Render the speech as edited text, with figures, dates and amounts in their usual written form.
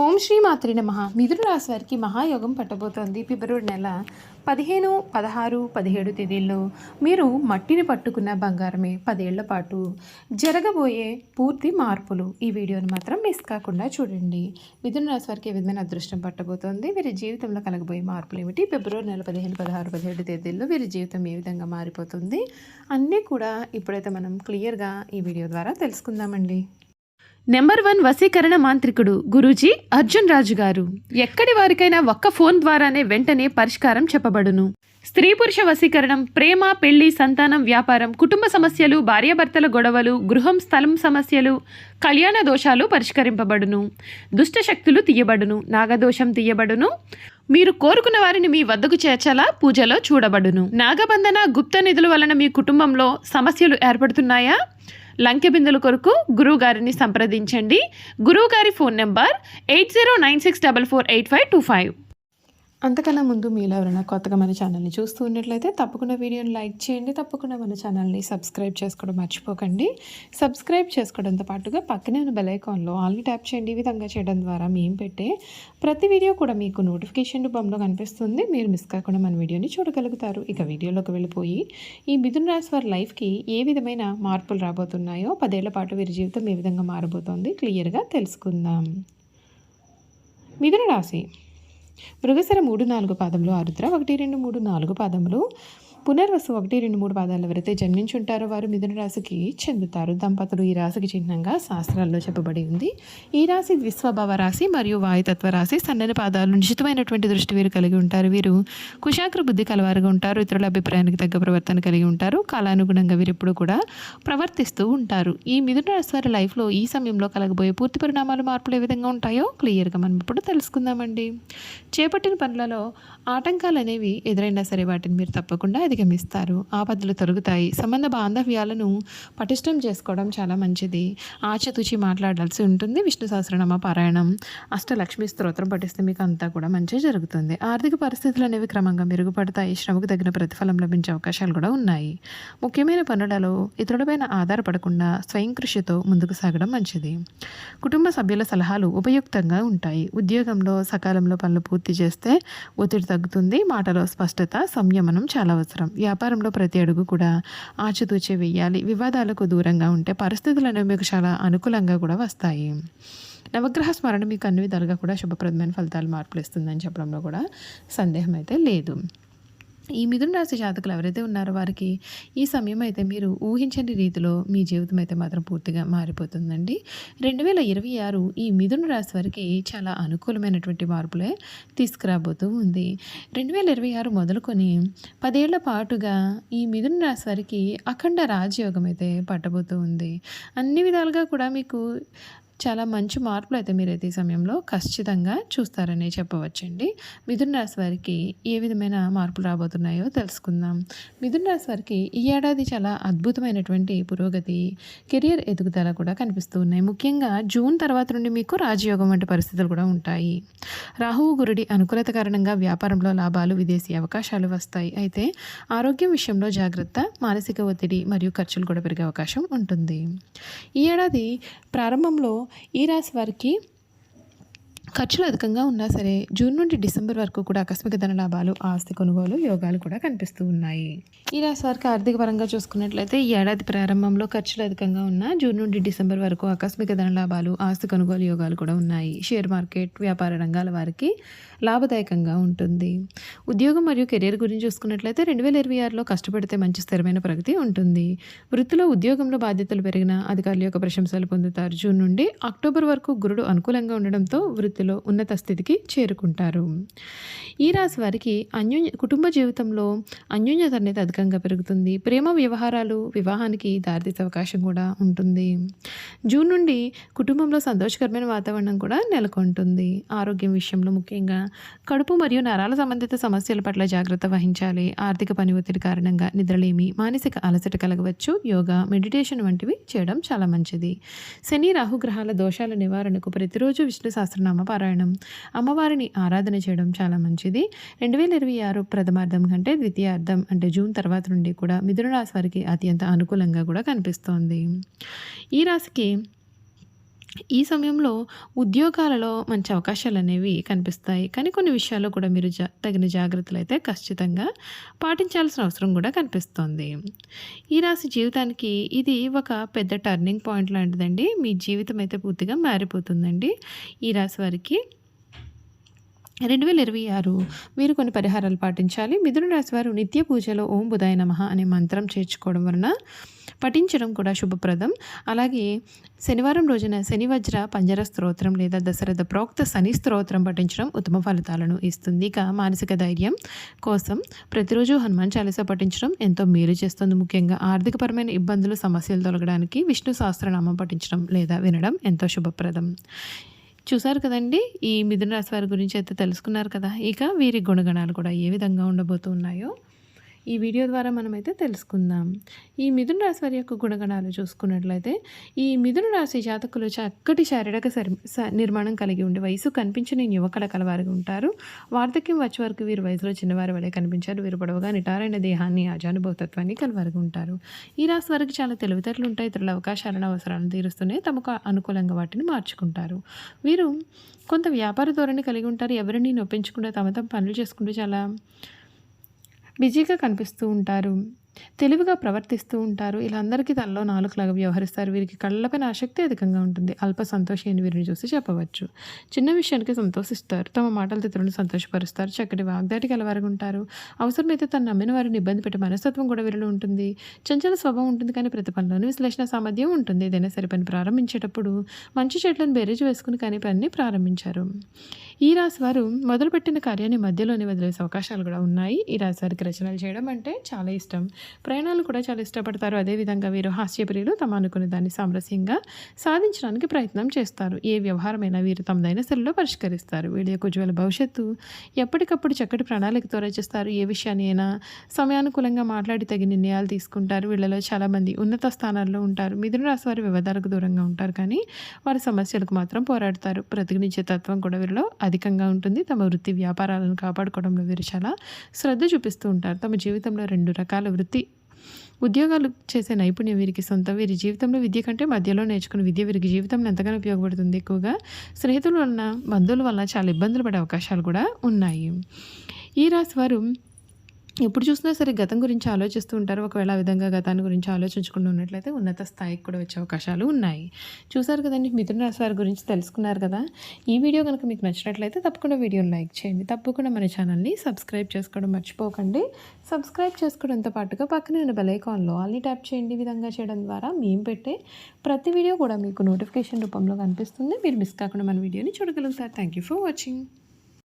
ఓం శ్రీ మాత్రే నమః. మిథున రాశి వారికి మహాయోగం పట్టబోతోంది. ఫిబ్రవరి నెల 15, 16, 17 తేదీల్లో మీరు మట్టిని పట్టుకున్న బంగారమే 10 ఏళ్ల పాటు జరగబోయే పూర్తి మార్పులు. ఈ వీడియోని మాత్రం మిస్ కాకుండా చూడండి. మిథున రాశి వారికి ఏ విధమైన అదృష్టం పట్టబోతోంది, వీరి జీవితంలో కలగబోయే మార్పులు ఏమిటి, ఫిబ్రవరి నెల 15, 16, 17 తేదీల్లో వీరి జీవితం ఏ విధంగా మారిపోతుంది అన్నీ కూడా ఇప్పుడైతే మనం క్లియర్గా ఈ వీడియో ద్వారా తెలుసుకుందామండి. నెంబర్ 1 వశీకరణ మాంత్రికుడు గురూజీ అర్జున్ రాజు గారు. ఎక్కడి వారికైనా ఒక్క ఫోన్ ద్వారానే వెంటనే పరిష్కారం చెప్పబడును. స్త్రీ పురుష వశీకరణం, ప్రేమ, పెళ్లి, సంతానం, వ్యాపారం, కుటుంబ సమస్యలు, భార్యాభర్తల గొడవలు, గృహం, స్థలం సమస్యలు, కళ్యాణ దోషాలు పరిష్కరింపబడును. దుష్ట శక్తులు తీయబడును. నాగదోషం తీయబడును. మీరు కోరుకున్న వారిని మీ వద్దకు చేర్చాలా పూజలో చూడబడును. నాగబంధన, గుప్త నిధుల వలన మీ కుటుంబంలో సమస్యలు ఏర్పడుతున్నాయా? లంకె బిందుల కొరకు గురువు గారిని సంప్రదించండి. గురువు గారి ఫోన్ నెంబర్ 8096448525. అంతకన్నా ముందు మీలో ఎవరైనా కొత్తగా మన ఛానల్ని చూస్తూ ఉన్నట్లయితే తప్పకుండా వీడియోని లైక్ చేయండి. తప్పకుండా మన ఛానల్ని సబ్స్క్రైబ్ చేసుకోవడం మర్చిపోకండి. సబ్స్క్రైబ్ చేసుకోవడంతో పాటుగా పక్కనే ఉన్న బెల్ ఐకాన్లో ఆల్ని ట్యాప్ చేయండి. ఈ విధంగా చేయడం ద్వారా మేము పెట్టే ప్రతి వీడియో కూడా మీకు నోటిఫికేషన్ రూపంలో కనిపిస్తుంది. మీరు మిస్ కాకుండా మన వీడియోని చూడగలుగుతారు. ఇక వీడియోలోకి వెళ్ళిపోయి ఈ మిథున రాశి వారి లైఫ్కి ఏ విధమైన మార్పులు రాబోతున్నాయో, 10 ఏళ్ల పాటు వీరి జీవితం ఏ విధంగా మారబోతోంది క్లియర్గా తెలుసుకుందాం. మిథున రాశి మృగశిర 3, 4 పాదములు, ఆరుద్ర 1, 2, 3, 4 పాదములు, పునర్వసు 1, 2, 3 పాదాలు ఎవరైతే జన్మించుంటారో వారు మిథున రాశికి చెందుతారు. దంపతులు ఈ రాశికి చిహ్నంగా శాస్త్రాల్లో చెప్పబడి ఉంది. ఈ రాశి ద్విస్వభావ రాశి మరియు వాయుతత్వ రాశి. సన్నని పాదాలు, నిశ్చితమైనటువంటి దృష్టి వీరు కలిగి ఉంటారు. వీరు కుశాగ్ర బుద్ధి కలవారుగా ఉంటారు. ఇతరుల అభిప్రాయానికి తగ్గ ప్రవర్తన కలిగి ఉంటారు. కాలానుగుణంగా వీరు ఎప్పుడు కూడా ప్రవర్తిస్తూ ఉంటారు. ఈ మిథున రాశి వారి లైఫ్లో ఈ సమయంలో కలగబోయే పూర్తి పరిణామాలు, మార్పులు ఏ విధంగా ఉంటాయో క్లియర్గా మనం ఇప్పుడు తెలుసుకుందామండి. చేపట్టిన పనులలో ఆటంకాలు అనేవి ఎదురైనా సరే వాటిని మీరు తప్పకుండా అధిగమిస్తారు. ఆపదలు తొలగుతాయి. సంబంధ బాంధవ్యాలను పటిష్టం చేసుకోవడం చాలా మంచిది. ఆచితూచి మాట్లాడాల్సి ఉంటుంది. విష్ణు సహస్రనామ పారాయణం, అష్టలక్ష్మి స్తోత్రం పఠిస్తే మీకు అంతా కూడా మంచి జరుగుతుంది. ఆర్థిక పరిస్థితులు అనేవి క్రమంగా మెరుగుపడతాయి. శ్రమకు తగిన ప్రతిఫలం లభించే అవకాశాలు కూడా ఉన్నాయి. ముఖ్యమైన పనులలో ఇతరులపైన ఆధారపడకుండా స్వయం కృషితో ముందుకు సాగడం మంచిది. కుటుంబ సభ్యుల సలహాలు ఉపయుక్తంగా ఉంటాయి. ఉద్యోగంలో సకాలంలో పనులు పూర్తి చేస్తే ఒత్తిడి తగ్గుతుంది. మాటలో స్పష్టత, సంయమనం చాలా అవసరం. వ్యాపారంలో ప్రతి అడుగు కూడా ఆచితూచి వేయాలి. వివాదాలకు దూరంగా ఉంటే పరిస్థితులు అనేవి మీకు చాలా అనుకూలంగా కూడా వస్తాయి. నవగ్రహ స్మరణ మీకు అన్ని విధాలుగా కూడా శుభప్రదమైన ఫలితాలు మార్పులు ఇస్తుందని చెప్పడంలో కూడా సందేహం అయితే లేదు. ఈ మిథున రాశి జాతకులు ఎవరైతే ఉన్నారో వారికి ఈ సమయం అయితే మీరు ఊహించని రీతిలో మీ జీవితం అయితే మాత్రం పూర్తిగా మారిపోతుందండి. 2026 ఈ మిథున రాశి వారికి చాలా అనుకూలమైనటువంటి మార్పులే తీసుకురాబోతూ ఉంది. 2026 మొదలుకొని 10 ఏళ్ల పాటుగా ఈ మిథున రాశి వారికి అఖండ రాజయోగం అయితే పట్టబోతూ ఉంది. అన్ని విధాలుగా కూడా మీకు చాలా మంచి మార్పులు అయితే మీరైతే ఈ సమయంలో ఖచ్చితంగా చూస్తారని చెప్పవచ్చండి. మిథున రాశి వారికి ఏ విధమైన మార్పులు రాబోతున్నాయో తెలుసుకుందాం. మిథున రాశి వారికి ఈ ఏడాది చాలా అద్భుతమైనటువంటి పురోగతి, కెరియర్ ఎదుగుదల కూడా కనిపిస్తూ ఉన్నాయి. ముఖ్యంగా జూన్ తర్వాత నుండి మీకు రాజయోగం వంటి పరిస్థితులు కూడా ఉంటాయి. రాహువు గురుడి అనుకూలత కారణంగా వ్యాపారంలో లాభాలు, విదేశీ అవకాశాలు వస్తాయి. అయితే ఆరోగ్యం విషయంలో జాగ్రత్త, మానసిక ఒత్తిడి మరియు ఖర్చులు కూడా పెరిగే అవకాశం ఉంటుంది. ఈ ఏడాది ప్రారంభంలో ఈ రాశి వారికి ఖర్చులు అధికంగా ఉన్నా సరే జూన్ నుండి డిసెంబర్ వరకు కూడా ఆకస్మిక ధన లాభాలు, ఆస్తి కొనుగోలు యోగాలు కూడా కనిపిస్తూ ఉన్నాయి. ఈ రాశి వారికి ఆర్థిక పరంగా చూసుకున్నట్లయితే ఈ ఏడాది ప్రారంభంలో ఖర్చులు అధికంగా ఉన్నా జూన్ నుండి డిసెంబర్ వరకు ఆకస్మిక ధన లాభాలు, ఆస్తి కొనుగోలు యోగాలు కూడా ఉన్నాయి. షేర్ మార్కెట్, వ్యాపార రంగాల వారికి లాభదాయకంగా ఉంటుంది. ఉద్యోగం మరియు కెరీర్ గురించి చూసుకున్నట్లయితే 2026లో కష్టపడితే మంచి స్థిరమైన ప్రగతి ఉంటుంది. వృత్తిలో, ఉద్యోగంలో బాధ్యతలు పెరిగిన అధికారుల యొక్క ప్రశంసలు పొందుతారు. జూన్ నుండి అక్టోబర్ వరకు గురుడు అనుకూలంగా ఉండడంతో వృత్తిలో ఉన్నత స్థితికి చేరుకుంటారు. ఈ రాశి వారికి కుటుంబ జీవితంలో అన్యోన్యత అనేది అధికంగా పెరుగుతుంది. ప్రేమ వ్యవహారాలు వివాహానికి దారితీసే అవకాశం కూడా ఉంటుంది. జూన్ నుండి కుటుంబంలో సంతోషకరమైన వాతావరణం కూడా నెలకొంటుంది. ఆరోగ్యం విషయంలో ముఖ్యంగా కడుపు మరియు నరాల సంబంధిత సమస్యల పట్ల జాగ్రత్త వహించాలి. ఆర్థిక పని ఒత్తిడి కారణంగా నిద్రలేమి, మానసిక అలసట కలగవచ్చు. యోగా, మెడిటేషన్ వంటివి చేయడం చాలా మంచిది. శని, రాహుగ్రహాల దోషాల నివారణకు ప్రతిరోజు విష్ణు సహస్రనామ పారాయణం, అమ్మవారిని ఆరాధన చేయడం చాలా మంచిది. 2026 ప్రథమార్థం కంటే ద్వితీయార్థం అంటే జూన్ తర్వాత నుండి కూడా మిథున రాశి వారికి అత్యంత అనుకూలంగా కూడా కనిపిస్తోంది. ఈ రాశికి ఈ సమయంలో ఉద్యోగాలలో మంచి అవకాశాలనేవి కనిపిస్తాయి. కానీ కొన్ని విషయాల్లో కూడా మీరు తగిన జాగ్రత్తలైతే ఖచ్చితంగా పాటించాల్సిన అవసరం కూడా కనిపిస్తోంది. ఈ రాశి జీవితానికి ఇది ఒక పెద్ద టర్నింగ్ పాయింట్ లాంటిదండి. మీ జీవితం అయితే పూర్తిగా మారిపోతుందండి. ఈ రాశి వారికి 2026 వీరు కొన్ని పరిహారాలు పాటించాలి. మిథున రాశి వారు నిత్య పూజలో ఓం బుధాయ నమః అనే మంత్రం చేర్చుకోవడం వలన పఠించడం కూడా శుభప్రదం. అలాగే శనివారం రోజున శని వజ్ర పంజర స్తోత్రం లేదా దశరథ ప్రోక్త శని స్తోత్రం పఠించడం ఉత్తమ ఫలితాలను ఇస్తుంది. ఇక మానసిక ధైర్యం కోసం ప్రతిరోజు హనుమాన్ చాలీసా పఠించడం ఎంతో మేలు చేస్తుంది. ముఖ్యంగా ఆర్థికపరమైన ఇబ్బందులు సమస్యలు తొలగడానికి విష్ణు సహస్రనామం పఠించడం లేదా వినడం ఎంతో శుభప్రదం. చూసారు కదండి. ఈ మిథున రాశి వారి గురించి అయితే తెలుసుకున్నారు కదా. ఇక వీరి గుణగణాలు కూడా ఏ విధంగా ఉండబోతున్నాయో ఈ వీడియో ద్వారా మనమైతే తెలుసుకుందాం. ఈ మిథున రాశి వారి యొక్క గుణగణాలు చూసుకున్నట్లయితే ఈ మిథున రాశి జాతకులు చక్కటి శారీరక నిర్మాణం కలిగి ఉండి వయసు కనిపించని యువకళ కలవారిగా ఉంటారు. వార్ధక్యం వచ్చే వరకు వీరు వయసులో చిన్నవారి వలె కనిపించారు. వీరు పొడవుగా నిటారైన దేహాన్ని ఆజానుభవతత్వాన్ని కలవారిగా ఉంటారు. ఈ రాశి వారికి చాలా తెలివితేటలు ఉంటాయి. ఇతరుల అవకాశాలను అవసరాలను తీరుస్తూనే తమకు అనుకూలంగా వాటిని మార్చుకుంటారు. వీరు కొంత వ్యాపార ధోరణి కలిగి ఉంటారు. ఎవరిని నొప్పించకుండా తమ పనులు చేసుకుంటూ చాలా బిజీగా కనిపిస్తూ ఉంటారు. తెలివిగా ప్రవర్తిస్తూ ఉంటారు. ఇలా అందరికీ తనలో నాలుకలాగా వ్యవహరిస్తారు. వీరికి కళ్ళపైన ఆసక్తి అధికంగా ఉంటుంది. అల్ప సంతోషి అని వీరిని చూసి చెప్పవచ్చు. చిన్న విషయానికి సంతోషిస్తారు. తమ మాటలతో ఇతరులను సంతోషపరుస్తారు. చక్కటి వాగ్దాటి కలవారుగా ఉంటారు. అవసరమైతే తను నమ్మిన వారిని ఇబ్బంది పెట్టే మనస్తత్వం కూడా వీరిలో ఉంటుంది. చంచల స్వభావం ఉంటుంది, కానీ ప్రతి పనిలోనూ విశ్లేషణ సామర్థ్యం ఉంటుంది. ఏదైనా సరే పని ప్రారంభించేటప్పుడు మంచి చెట్లను బేరేజ్ వేసుకుని కానీ పనిని ప్రారంభించారు. ఈ రాశి వారు మొదలుపెట్టిన కార్యాన్ని మధ్యలోనే వదిలేసే అవకాశాలు కూడా ఉన్నాయి. ఈ రాశి వారికి రచనలు చేయడం అంటే చాలా ఇష్టం. ప్రయాణాలు కూడా చాలా ఇష్టపడతారు. అదేవిధంగా వీరు హాస్యప్రియులు. తమ అనుకున్న దాన్ని సామరస్యంగా సాధించడానికి ప్రయత్నం చేస్తారు. ఏ వ్యవహారమైనా వీరు తమదైన శైలిలో పరిష్కరిస్తారు. వీళ్ళ యొక్క ఉజ్వల భవిష్యత్తు ఎప్పటికప్పుడు చక్కటి ప్రణాళికతో రచిస్తారు. ఏ విషయాన్ని అయినా సమయానుకూలంగా మాట్లాడి తగిన నిర్ణయాలు తీసుకుంటారు. వీళ్ళలో చాలామంది ఉన్నత స్థానాల్లో ఉంటారు. మిథున రాశి వారి వివాదాలకు దూరంగా ఉంటారు, కానీ వారి సమస్యలకు మాత్రం పోరాడతారు. ప్రతిఘటించే తత్వం కూడా వీరిలో అధికంగా ఉంటుంది. తమ వృత్తి వ్యాపారాలను కాపాడుకోవడంలో వీరు చాలా శ్రద్ధ చూపిస్తూ ఉంటారు. తమ జీవితంలో 2 రకాల ఉద్యోగాలు చేసే నైపుణ్యం వీరికి సొంతం. వీరి జీవితంలో విద్య కంటే మధ్యలో నేర్చుకున్న విద్య వీరికి జీవితంలో ఎంతగానో ఉపయోగపడుతుంది. ఎక్కువగా స్నేహితుల వలన బంధువుల వలన చాలా ఇబ్బందులు పడే అవకాశాలు కూడా ఉన్నాయి. ఈ రాశి వారు ఎప్పుడు చూసినా సరే గతం గురించి ఆలోచిస్తూ ఉంటారు. ఒకవేళ ఆ విధంగా గతాన్ని గురించి ఆలోచించకుండా ఉన్నట్లయితే ఉన్నత స్థాయికి కూడా వచ్చే అవకాశాలు ఉన్నాయి. చూసారు కదండి, మిథున రాశి వారి గురించి తెలుసుకున్నారు కదా. ఈ వీడియో కనుక మీకు నచ్చినట్లయితే తప్పకుండా వీడియోని లైక్ చేయండి. తప్పకుండా మన ఛానల్ని సబ్స్క్రైబ్ చేసుకోవడం మర్చిపోకండి. సబ్స్క్రైబ్ చేసుకోవడంతో పాటుగా పక్కనే ఉన్న బెల్ ఐకాన్లో ఆల్ని ట్యాప్ చేయండి. ఈ విధంగా చేయడం ద్వారా మేము పెట్టే ప్రతి వీడియో కూడా మీకు నోటిఫికేషన్ రూపంలో కనిపిస్తుంది. మీరు మిస్ కాకుండా మన వీడియోని చూడగలుగుతారు. Thank you for watching.